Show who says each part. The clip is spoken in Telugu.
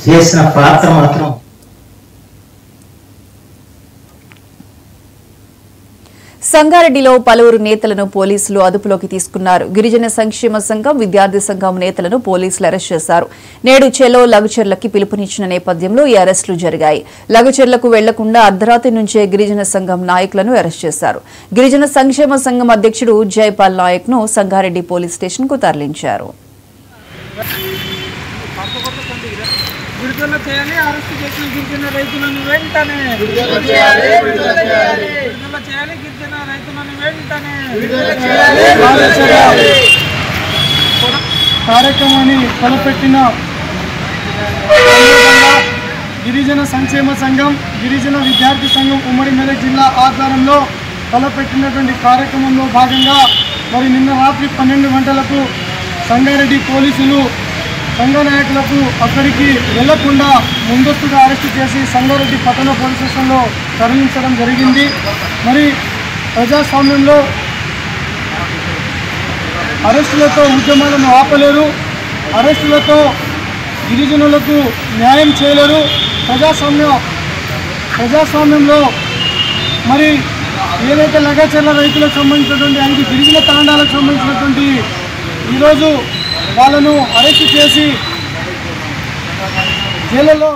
Speaker 1: చేసిన పాత్ర మాత్రం
Speaker 2: సంగారెడ్డిలో పలువురు నేతలను పోలీసులు అదుపులోకి తీసుకున్నారు. గిరిజన సంక్షేమ సంఘం, విద్యార్థి సంఘం నేతలను పోలీసులు అరెస్ట్ చేశారు. నేడు చెలో లగుచెర్లకి పిలుపునిచ్చిన నేపథ్యంలో ఈ అరెస్టులు జరిగాయి. లగుచెర్లకు వెళ్లకుండా అర్ధరాత్రి నుంచే గిరిజన సంఘం నాయకులను అరెస్ట్ చేశారు. గిరిజన సంక్షేమ సంఘం అధ్యక్షుడు జైపాల్ నాయక్ ను సంగారెడ్డి పోలీస్ స్టేషన్ కు తరలించారు.
Speaker 3: విడుదల చేయాలి, అరెస్టు చేసిన గిరిజన రైతులను వెంటనే విడుదల చేయాలి, గిరిజన రైతులను వెంటనే కార్యక్రమాన్ని తలపెట్టిన గిరిజన సంక్షేమ సంఘం, గిరిజన విద్యార్థి సంఘం ఉమ్మడి మెదక్ జిల్లా ఆధ్వర్యంలో తలపెట్టినటువంటి కార్యక్రమంలో భాగంగా మరి నిన్న రాత్రి 12 గంటలకు సంగారెడ్డి పోలీసులు సంఘ నాయకులకు అక్కడికి వెళ్లకుండా ముందస్తుగా అరెస్టు చేసి సంగారెడ్డి పట్టణ పోలీస్ స్టేషన్లో తరలించడం జరిగింది. మరి ప్రజాస్వామ్యంలో అరెస్టులతో ఉద్యమాలను ఆపలేరు, అరెస్టులతో గిరిజనులకు న్యాయం చేయలేరు. ప్రజాస్వామ్యంలో మరి ఏదైతే లగచెర్ల రైతులకు సంబంధించినటువంటి 5 గిరిజన తాండాలకు సంబంధించినటువంటి ఈరోజు వాళ్ళను అరెస్టు చేసి జైలులో